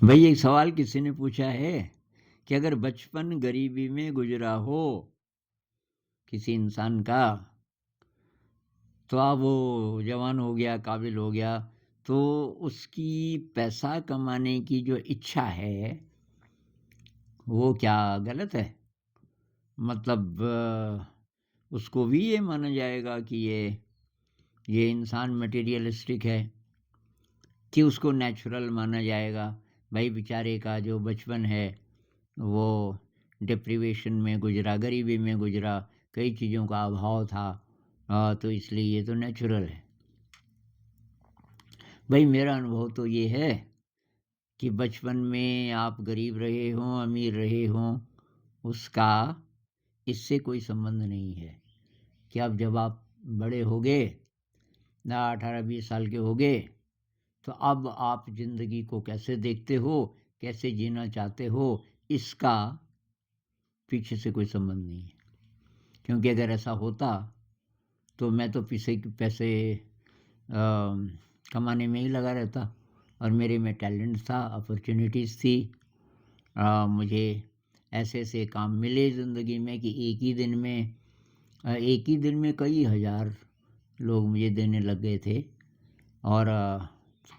भाई एक सवाल किसी ने पूछा है कि अगर बचपन गरीबी में गुजरा हो किसी इंसान का, तो अब वो जवान हो गया, काबिल हो गया, तो उसकी पैसा कमाने की जो इच्छा है, वो क्या गलत है? मतलब उसको भी ये माना जाएगा कि ये इंसान मटेरियलिस्टिक है कि उसको नेचुरल माना जाएगा? भाई बेचारे का जो बचपन है वो डिप्रीवेशन में गुजरा, गरीबी में गुजरा, कई चीज़ों का अभाव था, तो इसलिए ये तो नेचुरल है। भाई मेरा अनुभव तो ये है कि बचपन में आप गरीब रहे हों, अमीर रहे हों, उसका इससे कोई संबंध नहीं है कि अब जब आप बड़े हो गए ना, 18-20 साल के हो गए, तो अब आप ज़िंदगी को कैसे देखते हो, कैसे जीना चाहते हो, इसका पीछे से कोई संबंध नहीं है। क्योंकि अगर ऐसा होता तो मैं तो पैसे पैसे कमाने में ही लगा रहता, और मेरे में टैलेंट था, अपॉर्चुनिटीज़ थी। मुझे ऐसे ऐसे काम मिले ज़िंदगी में कि एक ही दिन में कई हज़ार लोग मुझे देने लग गए थे, और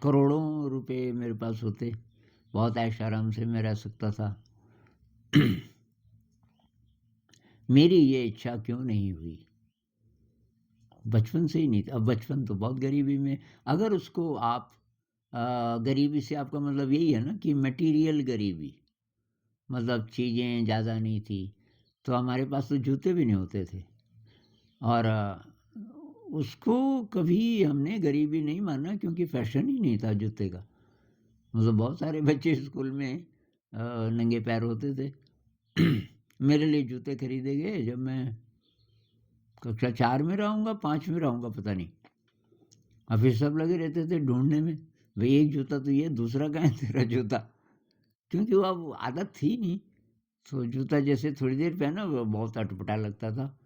करोड़ों रुपए मेरे पास होते। बहुत ऐश आराम से मैं रह सकता था। मेरी ये इच्छा क्यों नहीं हुई? बचपन से ही नहीं था। अब बचपन तो बहुत गरीबी में, अगर उसको आप गरीबी से आपका मतलब यही है ना कि मटेरियल गरीबी, मतलब चीज़ें ज़्यादा नहीं थी, तो हमारे पास तो जूते भी नहीं होते थे, और उसको कभी हमने गरीबी नहीं माना, क्योंकि फैशन ही नहीं था जूते का। मतलब बहुत सारे बच्चे स्कूल में नंगे पैर होते थे। मेरे लिए जूते खरीदे गए जब मैं कक्षा 4 में रहूँगा, 5 में रहूँगा, पता नहीं। और फिर सब लगे रहते थे ढूँढने में, भई एक जूता तो ये, दूसरा कहाँ है तेरा जूता? क्योंकि वो अब आदत थी नहीं, तो जूता जैसे थोड़ी देर पहना वो बहुत अटपटा लगता था,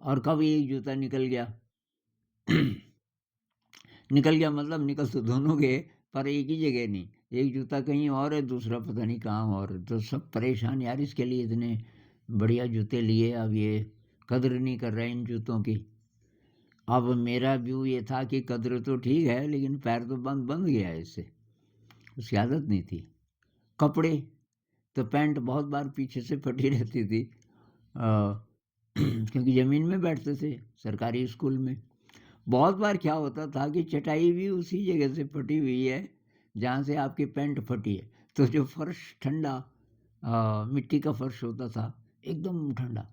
और कब एक जूता निकल गया। निकल गया मतलब निकल तो दोनों गए, पर एक ही जगह नहीं। एक जूता कहीं और है, दूसरा पता नहीं कहाँ और है। तो सब परेशान, यार इसके लिए इतने बढ़िया जूते लिए, अब ये कदर नहीं कर रहे इन जूतों की। अब मेरा व्यू ये था कि कद्र तो ठीक है, लेकिन पैर तो बंद बंद गया है इससे, उसकी आदत नहीं थी। कपड़े तो पैंट बहुत बार पीछे से फटी रहती थी, क्योंकि ज़मीन में बैठते थे सरकारी स्कूल में। बहुत बार क्या होता था कि चटाई भी उसी जगह से फटी हुई है जहाँ से आपकी पैंट फटी है, तो जो फर्श ठंडा, मिट्टी का फर्श होता था, एकदम ठंडा।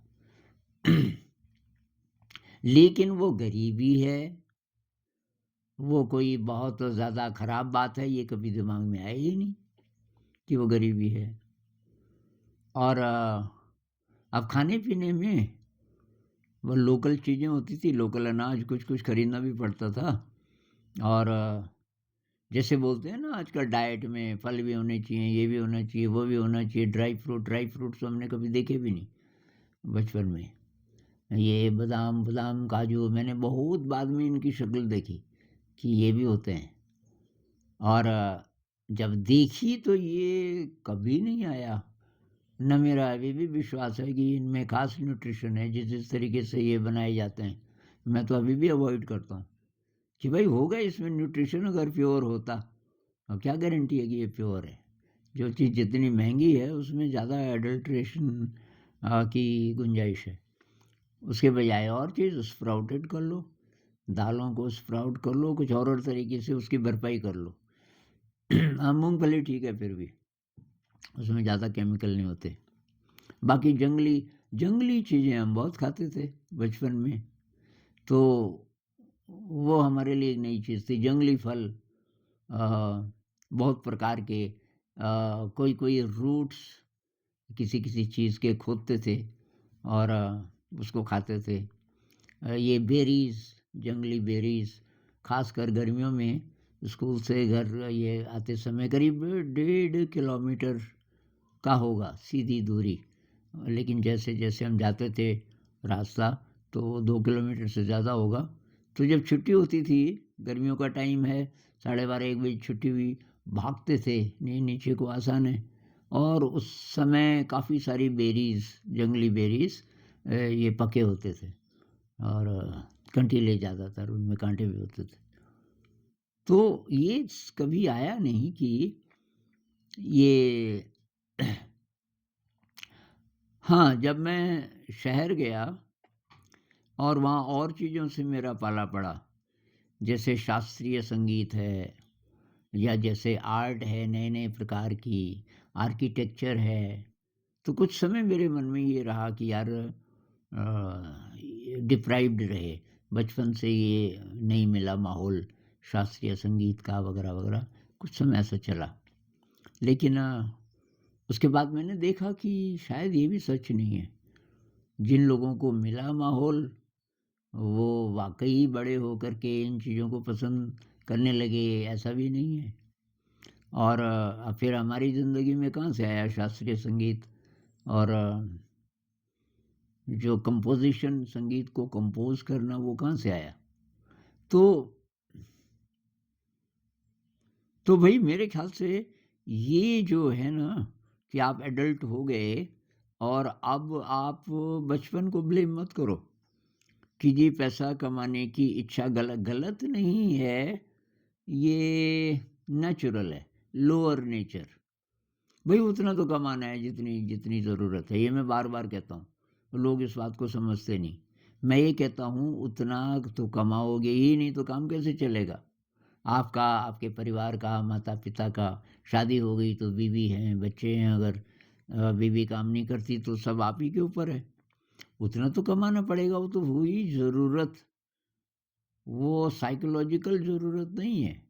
लेकिन वो गरीबी है, वो कोई बहुत ज़्यादा ख़राब बात है, ये कभी दिमाग में आया ही नहीं कि वो गरीबी है। और अब खाने-पीने में वो लोकल चीज़ें होती थी, लोकल अनाज कुछ-कुछ खरीदना भी पड़ता था, और जैसे बोलते हैं ना आजकल डाइट में फल भी होने चाहिए, ये भी होना चाहिए, वो भी होना चाहिए, ड्राई फ्रूट्स तो हमने कभी देखे भी नहीं बचपन में। ये बादाम बादाम, काजू मैंने बहुत बाद में इनकी शक्ल देखी कि ये भी होते हैं, और जब देखी तो ये कभी नहीं आया। न मेरा अभी भी विश्वास है कि इनमें ख़ास न्यूट्रिशन है, जिस तरीके से ये बनाए जाते हैं। मैं तो अभी भी अवॉइड करता हूँ कि भाई होगा इसमें न्यूट्रिशन, अगर प्योर होता। अब क्या गारंटी है कि ये प्योर है? जो चीज़ जितनी महंगी है उसमें ज़्यादा एडल्ट्रेशन की गुंजाइश है। उसके बजाय और चीज़ स्प्राउटेड कर लो, दालों को स्प्राउट कर लो, कुछ और तरीके से उसकी भरपाई कर लो। हाँ, मूँगफली ठीक है फिर भी, उसमें ज़्यादा केमिकल नहीं होते। बाकी जंगली जंगली चीज़ें हम बहुत खाते थे बचपन में, तो वो हमारे लिए एक नई चीज़ थी। जंगली फल, बहुत प्रकार के, कोई-कोई रूट्स किसी-किसी चीज़ के खोदते थे, और उसको खाते थे। ये बेरीज़, जंगली बेरीज़, ख़ासकर गर्मियों में स्कूल से घर ये आते समय करीब 1.5 किलोमीटर का होगा सीधी दूरी, लेकिन जैसे-जैसे हम जाते थे रास्ता, तो 2 किलोमीटर से ज़्यादा होगा। तो जब छुट्टी होती थी, गर्मियों का टाइम है, 12:30 1 बजे छुट्टी हुई, भागते थे, नहीं नीचे को आसान है। और उस समय काफ़ी सारी बेरीज़, जंगली बेरीज़ ये पके होते थे और कंटीले ज़्यादातर उनमें काँटे भी होते थे। तो ये कभी आया नहीं कि ये हाँ, जब मैं शहर गया और वहाँ और चीज़ों से मेरा पाला पड़ा, जैसे शास्त्रीय संगीत है या जैसे आर्ट है नए-नए प्रकार की, आर्किटेक्चर है, तो कुछ समय मेरे मन में ये रहा कि यार डिप्राइव्ड रहे, बचपन से ये नहीं मिला माहौल शास्त्रीय संगीत का वगैरह-वगैरह, कुछ समय ऐसा चला। लेकिन उसके बाद मैंने देखा कि शायद ये भी सच नहीं है। जिन लोगों को मिला माहौल, वो वाक़ई बड़े होकर के इन चीज़ों को पसंद करने लगे, ऐसा भी नहीं है। और फिर हमारी ज़िंदगी में कहाँ से आया शास्त्रीय संगीत और जो कंपोज़िशन संगीत को कंपोज़ करना वो कहाँ से आया? तो भई मेरे ख़्याल से ये जो है ना कि आप एडल्ट हो गए और अब आप बचपन को ब्लेम मत करो कि जी पैसा कमाने की इच्छा गलत नहीं है, ये नेचुरल है, लोअर नेचर। भई उतना तो कमाना है जितनी जितनी ज़रूरत है, ये मैं बार-बार कहता हूँ। लोग इस बात को समझते नहीं। मैं ये कहता हूँ उतना तो कमाओगे ही नहीं तो काम कैसे चलेगा? आपका, आपके परिवार का, माता-पिता का, शादी हो गई तो बीवी हैं, बच्चे हैं अगर बीवी काम नहीं करती तो सब आप ही के ऊपर है। उतना तो कमाना पड़ेगा, वो तो हुई ज़रूरत, वो साइकोलॉजिकल ज़रूरत नहीं है,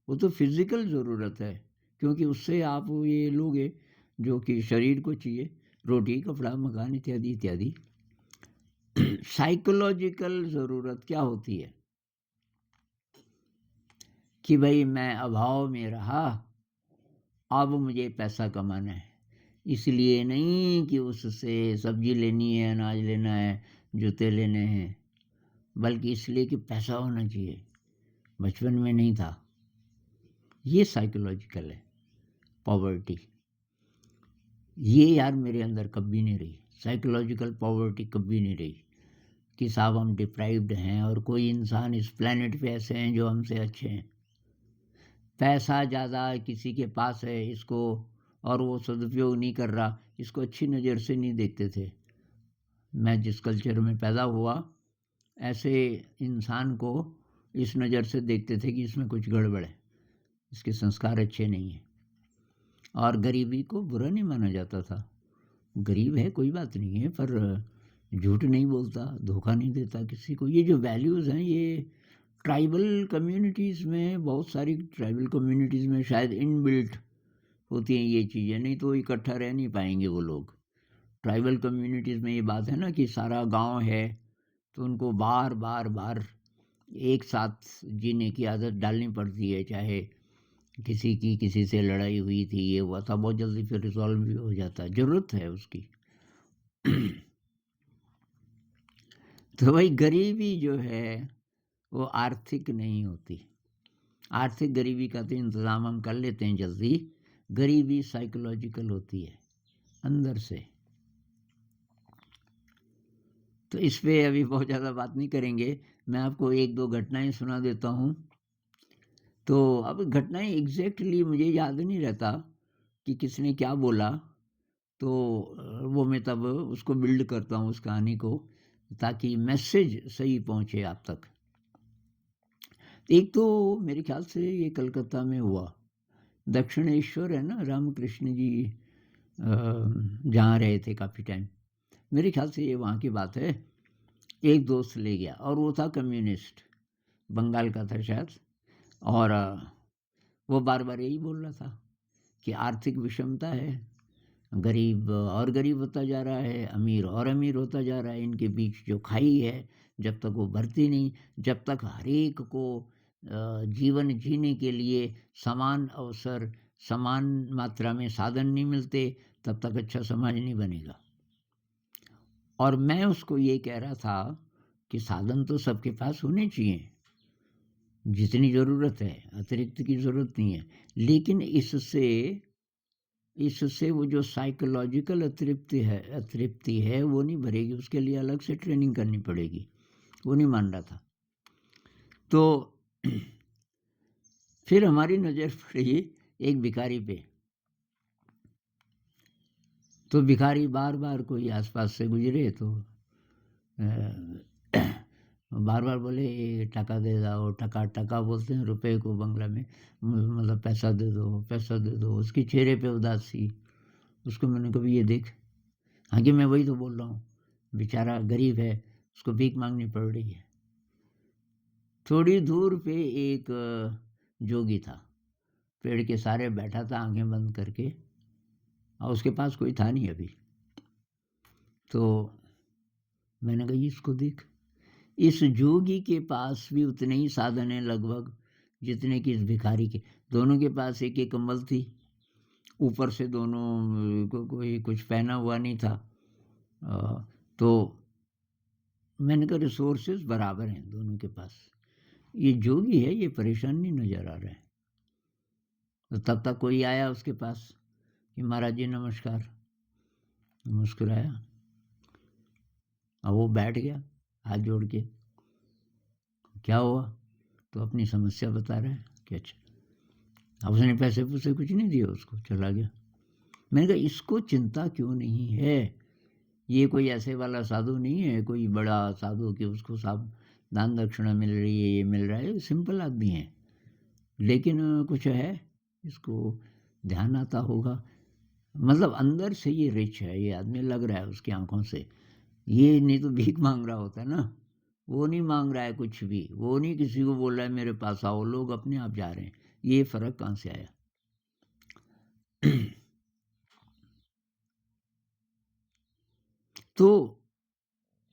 वो तो फिज़िकल ज़रूरत है। क्योंकि उससे आप ये लोगे जो कि शरीर को चाहिए, रोटी, कपड़ा, मकान इत्यादि, इत्यादि। साइकोलॉजिकल ज़रूरत क्या होती है कि भई मैं अभाव में रहा, अब मुझे पैसा कमाना है। इसलिए नहीं कि उससे सब्ज़ी लेनी है, अनाज लेना है, जूते लेने हैं, बल्कि इसलिए कि पैसा होना चाहिए, बचपन में नहीं था। ये साइकोलॉजिकल है, पॉवर्टी। ये यार मेरे अंदर कभी नहीं रही, साइकोलॉजिकल पॉवर्टी कभी नहीं रही कि साहब हम डिप्राइव्ड हैं और कोई इंसान इस प्लैनेट पे ऐसे हैं जो हमसे अच्छे हैं। पैसा ज़्यादा किसी के पास है इसको और वो सदुपयोग नहीं कर रहा, इसको अच्छी नज़र से नहीं देखते थे। मैं जिस कल्चर में पैदा हुआ, ऐसे इंसान को इस नज़र से देखते थे कि इसमें कुछ गड़बड़ है, इसके संस्कार अच्छे नहीं हैं। और गरीबी को बुरा नहीं माना जाता था। गरीब है कोई बात नहीं है पर झूठ नहीं बोलता, धोखा नहीं देता किसी को। ये जो वैल्यूज़ हैं ये ट्राइबल कम्युनिटीज़ में, बहुत सारी ट्राइबल कम्युनिटीज़ में शायद इनबिल्ट होती हैं ये चीज़ें, नहीं तो इकट्ठा रह नहीं पाएँगे वो लोग। ट्राइबल कम्युनिटीज़ में ये बात है ना कि सारा गाँव है, तो उनको बार-बार एक साथ जीने की आदत डालनी पड़ती है, चाहे किसी की किसी से लड़ाई हुई थी, ये हुआ था, बहुत जल्दी फिर रिज़ॉल्व भी हो जाता है, ज़रूरत है उसकी। तो भाई गरीबी जो है वो आर्थिक नहीं होती। आर्थिक गरीबी का तो इंतज़ाम हम कर लेते हैं जल्दी, गरीबी साइकोलॉजिकल होती है, अंदर से। तो इस पे अभी बहुत ज़्यादा बात नहीं करेंगे, मैं आपको 1-2 घटनाएँ सुना देता हूँ। तो अब घटनाएँ एग्ज़ैक्टली मुझे याद नहीं रहता कि किसने क्या बोला, तो वो मैं तब उसको बिल्ड करता हूँ उस कहानी को, ताकि मैसेज सही पहुँचे आप तक। एक तो मेरे ख़्याल से ये कलकत्ता में हुआ। दक्षिणेश्वर है ना, रामकृष्ण जी जहाँ रहे थे काफ़ी टाइम। मेरे ख़्याल से ये वहाँ की बात है। एक दोस्त ले गया और वो था कम्युनिस्ट, बंगाल का था शायद। और वो बार-बार यही बोल रहा था कि आर्थिक विषमता है, गरीब और गरीब होता जा रहा है, अमीर और अमीर होता जा रहा है, इनके बीच जो खाई है, जब तक वो भरती नहीं, जब तक हर एक को जीवन जीने के लिए समान अवसर, समान मात्रा में साधन नहीं मिलते, तब तक अच्छा समाज नहीं बनेगा। और मैं उसको ये कह रहा था कि साधन तो सबके पास होने चाहिए। जितनी ज़रूरत है, अतिरिक्त की ज़रूरत नहीं है। लेकिन इससे वो जो साइकोलॉजिकल अतृप्ति है वो नहीं भरेगी, उसके लिए अलग से ट्रेनिंग करनी पड़ेगी। वो नहीं मान रहा था। तो फिर हमारी नज़र पड़ी एक भिखारी पे। तो भिखारी बार-बार कोई आस-पास से गुज़रे तो बार-बार बोले, "ये टका दे दाओ।" टका टका बोलते हैं रुपए को बंगला में। मतलब पैसा दे दो, पैसा दे दो। उसके चेहरे पे उदासी। उसको मैंने कहा, "भई ये देख।" हाँ कि मैं वही तो बोल रहा हूँ। बेचारा गरीब है, उसको भीख माँगनी पड़ रही है। थोड़ी दूर पे एक जोगी था, पेड़ के सहारे बैठा था आँखें बंद करके, और उसके पास कोई था नहीं अभी। तो मैंने कहा, इसको देख। इस जोगी के पास भी उतने ही साधन हैं लगभग जितने कि इस भिखारी के। दोनों के पास एक-एक कंबल थी। ऊपर से दोनों को कोई कुछ पहना हुआ नहीं था। तो मैंने कहा रिसोर्सेज़ बराबर हैं दोनों के पास। ये जोगी है, ये परेशान नहीं नज़र आ रहा है। तो तब तक कोई आया उसके पास कि महाराज जी नमस्कार। मुस्कुराया और वो बैठ गया हाथ जोड़ के। क्या हुआ? तो अपनी समस्या बता रहा है कि अच्छा। अब उसने पैसे-पूसे कुछ नहीं दिए उसको, चला गया। मैंने कहा इसको चिंता क्यों नहीं है? ये कोई ऐसे वाला साधु नहीं है, कोई बड़ा साधु कि उसको सब दान दक्षिणा मिल रही है, ये मिल रहा है। सिंपल आदमी है। लेकिन कुछ है, इसको ध्यान आता होगा। मतलब अंदर से ये रिच है, ये आदमी लग रहा है उसकी आँखों से। ये नहीं तो भीख माँग रहा होता ना। वो नहीं माँग रहा है कुछ भी। वो नहीं किसी को बोल रहा है मेरे पास आओ, लोग अपने आप जा रहे हैं। ये फ़र्क कहाँ से आया? तो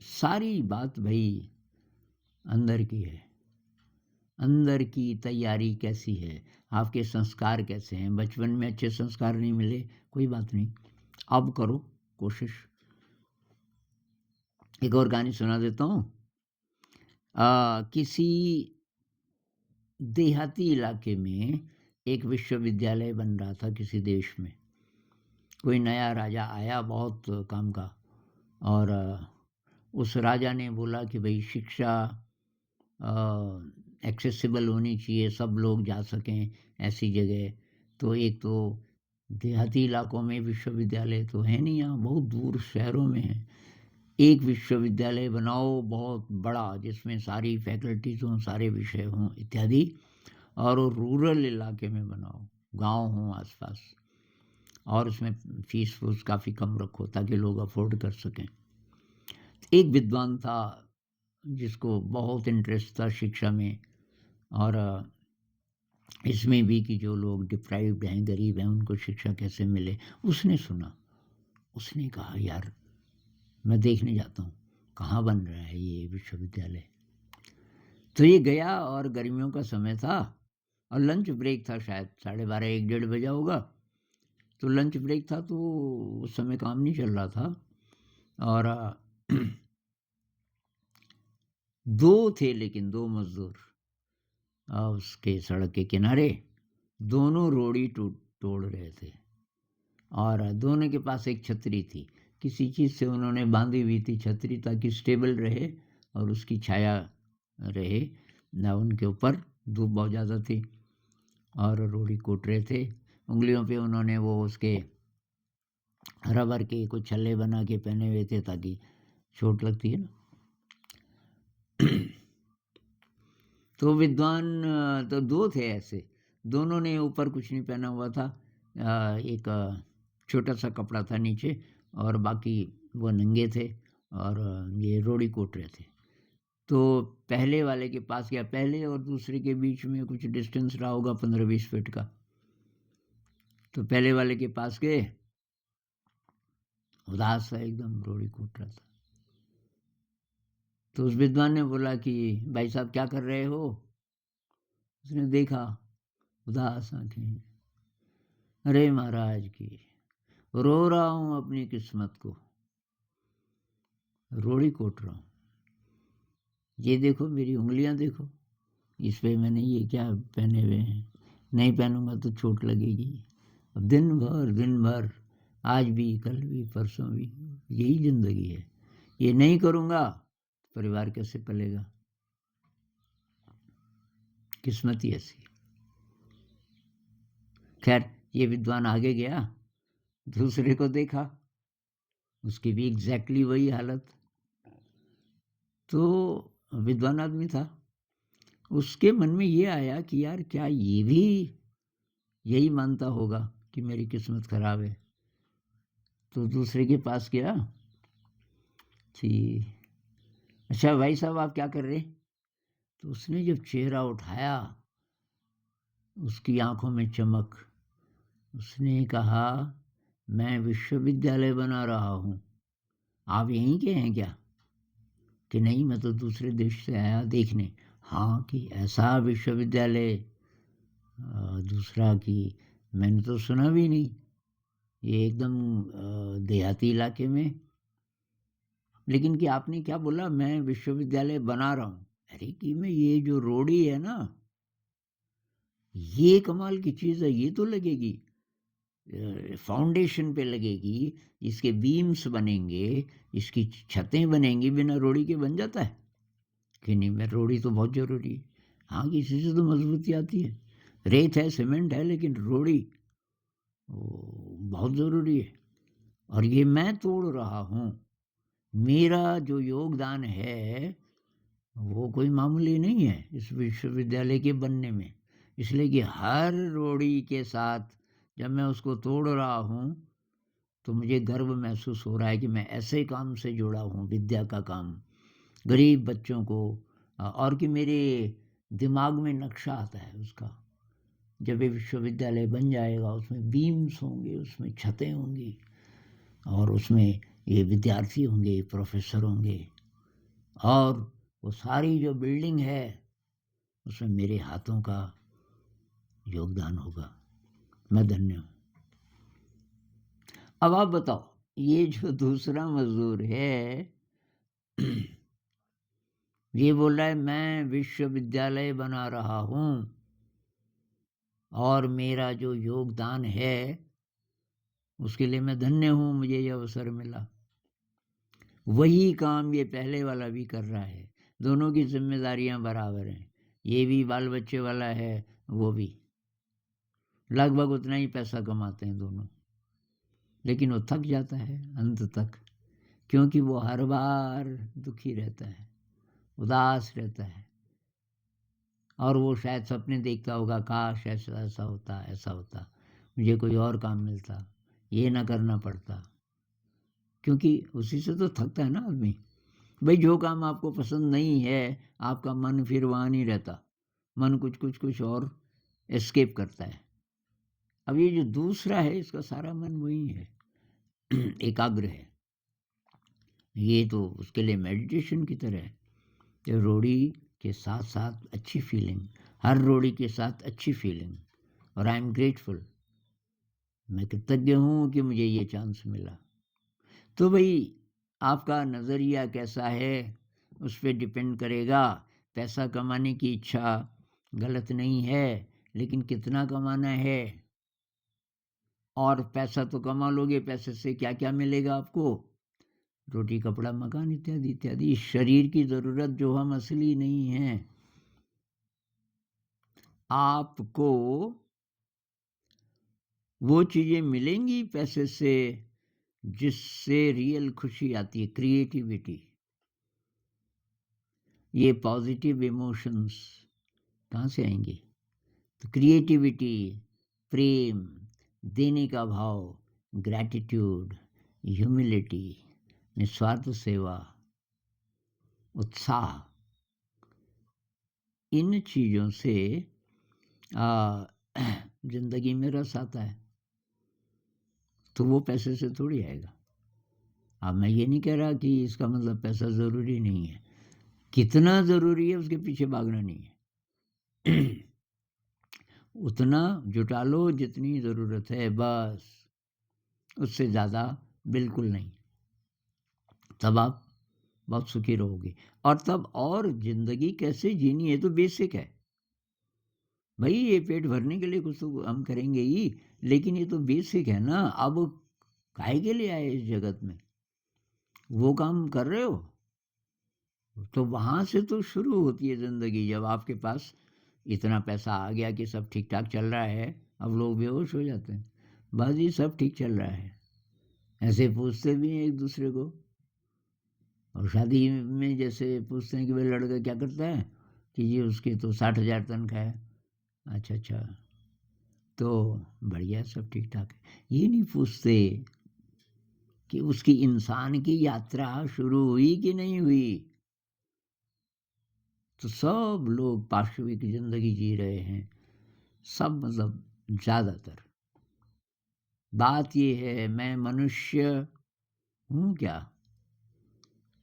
सारी बात भई अंदर की है। अंदर की तैयारी कैसी है? आपके संस्कार कैसे हैं? बचपन में अच्छे संस्कार नहीं मिले, कोई बात नहीं। अब करो कोशिश। एक और कहानी सुना देता हूँ। किसी देहाती इलाके में एक विश्वविद्यालय बन रहा था किसी देश में। कोई नया राजा आया बहुत काम का, और उस राजा ने बोला कि भई शिक्षा एक्सेसिबल होनी चाहिए, सब लोग जा सकें ऐसी जगह। तो एक तो देहाती इलाकों में विश्वविद्यालय तो है नहीं, यहाँ बहुत दूर शहरों में है। एक विश्वविद्यालय बनाओ बहुत बड़ा, जिसमें सारी फैकल्टीज़ हों, सारे विषय हों इत्यादि, और वो रूरल इलाके में बनाओ, गाँव हों आस-पास, और उसमें फ़ीस-फूस काफ़ी कम रखो ताकि लोग अफ़ोर्ड कर सकें। एक विद्वान था जिसको बहुत इंटरेस्ट था शिक्षा में, और इसमें भी कि जो लोग डिप्राइव्ड हैं, गरीब हैं, उनको शिक्षा कैसे मिले। उसने सुना, उसने कहा यार मैं देखने जाता हूँ, कहाँ बन रहा है ये विश्वविद्यालय। तो ये गया, और गर्मियों का समय था और लंच ब्रेक था, शायद 12:30 1 डेढ़ बजा होगा। तो लंच ब्रेक था, तो उस समय काम नहीं चल रहा था, और 2 थे, लेकिन 2 मज़दूर उसके सड़क के किनारे, दोनों रोड़ी तोड़ रहे थे, और दोनों के पास एक छतरी थी। किसी चीज़ से उन्होंने बांधी हुई थी छतरी, ताकि स्टेबल रहे और उसकी छाया रहे ना उनके ऊपर। धूप बहुत ज़्यादा थी, और रोड़ी कूट रहे थे। उंगलियों पे उन्होंने वो उसके रबर के कुछ छल्ले बना के पहने हुए थे, ताकि चोट लगती है ना। तो विद्वान तो 2 थे ऐसे, दोनों ने ऊपर कुछ नहीं पहना हुआ था। एक छोटा-सा कपड़ा था नीचे, और बाकी वो नंगे थे, और ये रोड़ी कूट रहे थे। तो पहले वाले के पास गया, पहले और दूसरे के बीच में कुछ डिस्टेंस रहा होगा 15-20 फीट का। तो पहले वाले के पास गए, उदास था एकदम, रोड़ी कूट रहा था। तो उस विद्वान ने बोला कि भाई साहब क्या कर रहे हो? उसने देखा, उदास आँखें। अरे महाराज की, रो रहा हूँ अपनी किस्मत को, रोड़ी कोट रहा हूँ। ये देखो मेरी उँगलियाँ देखो, इस पे मैंने ये क्या पहने हुए हैं, नहीं पहनूंगा तो चोट लगेगी। अब दिन भर, आज भी, कल भी, परसों भी, यही ज़िंदगी है। ये नहीं करूँगा, परिवार कैसे पलेगा? किस्मत ही ऐसी। खैर, ये विद्वान आगे गया, दूसरे को देखा, उसकी भी एग्जैक्टली वही हालत। तो विद्वान आदमी था, उसके मन में ये आया कि यार क्या ये भी यही मानता होगा कि मेरी किस्मत खराब है? तो दूसरे के पास गया कि अच्छा भाई साहब, आप क्या कर रहे हैं? तो उसने जब चेहरा उठाया, उसकी आंखों में चमक, उसने कहा, मैं विश्वविद्यालय बना रहा हूँ। आप यहीं के हैं क्या? कि नहीं, मैं तो दूसरे देश से आया देखने। हाँ, कि ऐसा विश्वविद्यालय? दूसरा कि मैंने तो सुना भी नहीं, ये एकदम देहाती इलाके में। लेकिन कि आपने क्या बोला? मैं विश्वविद्यालय बना रहा हूँ। अरे कि मैं ये जो रोड़ी है ना, ये कमाल की चीज़ है, ये तो लगेगी फाउंडेशन पे लगेगी, इसके बीम्स बनेंगे, इसकी छतें बनेंगी, बिना रोड़ी के बन जाता है? कि नहीं, मैं रोड़ी तो बहुत ज़रूरी है। हाँ, कि इसी से तो मजबूती आती है। रेत है, सीमेंट है, लेकिन रोड़ी बहुत ज़रूरी है। और ये मैं तोड़ रहा हूँ। मेरा जो योगदान है वो कोई मामूली नहीं है इस विश्वविद्यालय के बनने में। इसलिए कि हर रोड़ी के साथ जब मैं उसको तोड़ रहा हूँ, तो मुझे गर्व महसूस हो रहा है कि मैं ऐसे काम से जुड़ा हूँ, विद्या का काम, गरीब बच्चों को। और कि मेरे दिमाग में नक्शा आता है उसका, जब ये विश्वविद्यालय बन जाएगा, उसमें बीम्स होंगे, उसमें छतें होंगी, और उसमें ये विद्यार्थी होंगे, प्रोफेसर होंगे, और वो सारी जो बिल्डिंग है उसमें मेरे हाथों का योगदान होगा। मैं धन्य हूँ। अब आप बताओ, ये जो दूसरा मजदूर है, ये बोल रहा है मैं विश्वविद्यालय बना रहा हूँ और मेरा जो योगदान है उसके लिए मैं धन्य हूँ, मुझे ये अवसर मिला। वही काम ये पहले वाला भी कर रहा है, दोनों की जिम्मेदारियां बराबर हैं। ये भी बाल बच्चे वाला है, वो भी लगभग उतना ही पैसा कमाते हैं दोनों। लेकिन वो थक जाता है अंत तक, क्योंकि वो हर बार दुखी रहता है, उदास रहता है, और वो शायद सपने देखता होगा, काश ऐसा ऐसा होता, ऐसा होता, मुझे कोई और काम मिलता, ये ना करना पड़ता। क्योंकि उसी से तो थकता है ना आदमी। भाई, जो काम आपको पसंद नहीं है, आपका मन फिर वहाँ नहीं रहता, मन कुछ कुछ कुछ और एस्केप करता है। अब ये जो दूसरा है, इसका सारा मन वही है, एकाग्र है। ये तो उसके लिए मेडिटेशन की तरह है कि रोड़ी के साथ साथ अच्छी फीलिंग, हर रोड़ी के साथ अच्छी फीलिंग। और आई एम ग्रेटफुल, मैं कृतज्ञ हूँ कि मुझे ये चांस मिला। तो भाई, आपका नज़रिया कैसा है उस पर डिपेंड करेगा। पैसा कमाने की इच्छा गलत नहीं है, लेकिन कितना कमाना है? और पैसा तो कमा लोगे, पैसे से क्या क्या मिलेगा आपको? रोटी, कपड़ा, मकान, इत्यादि इत्यादि। इस शरीर की ज़रूरत जो हम असली नहीं है। आपको वो चीज़ें मिलेंगी पैसे से जिससे रियल खुशी आती है, क्रिएटिविटी, ये पॉजिटिव इमोशंस कहाँ से आएंगे? तो क्रिएटिविटी, प्रेम, देने का भाव, ग्रैटिट्यूड, ह्यूमिलिटी, निस्वार्थ सेवा, उत्साह, इन चीज़ों से जिंदगी में रस आता है। तो वो पैसे से थोड़ी आएगा। अब मैं ये नहीं कह रहा कि इसका मतलब पैसा ज़रूरी नहीं है, कितना ज़रूरी है उसके पीछे भागना नहीं है। उतना जुटा लो जितनी ज़रूरत है, बस, उससे ज़्यादा बिल्कुल नहीं। तब आप बहुत सुखी रहोगे। और तब और ज़िंदगी कैसे जीनी है तो बेसिक है। भई ये पेट भरने के लिए कुछ तो हम करेंगे ही, लेकिन ये तो बेसिक है ना, अब काहे के लिए आए इस जगत में? वो काम कर रहे हो? तो वहाँ से तो शुरू होती है ज़िंदगी, जब आपके पास इतना पैसा आ गया कि सब ठीक-ठाक चल रहा है, अब लोग बेहोश हो जाते हैं। बस जी सब ठीक चल रहा है। ऐसे पूछते भी हैं एक-दूसरे को, और शादी में जैसे पूछते हैं कि भाई लड़का क्या करता है? कि जी उसकी तो 60,000 तनख्वाह है। अच्छा, अच्छा, तो बढ़िया सब ठीक-ठाक है। ये नहीं पूछते कि उसकी इंसान की यात्रा शुरू हुई कि नहीं हुई? तो सब लोग पाशविक ज़िंदगी जी रहे हैं, सब मतलब ज़्यादातर। बात ये है मैं मनुष्य हूँ क्या?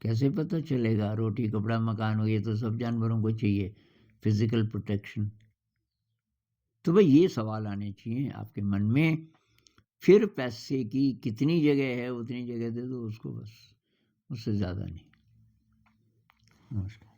कैसे पता चलेगा? रोटी, कपड़ा, मकान हो ये तो सब जानवरों को चाहिए, फिज़िकल प्रोटेक्शन। तो भई ये सवाल आने चाहिए आपके मन में, फिर पैसे की कितनी जगह है उतनी जगह दे दो उसको बस, उससे ज़्यादा नहीं। नमस्कार।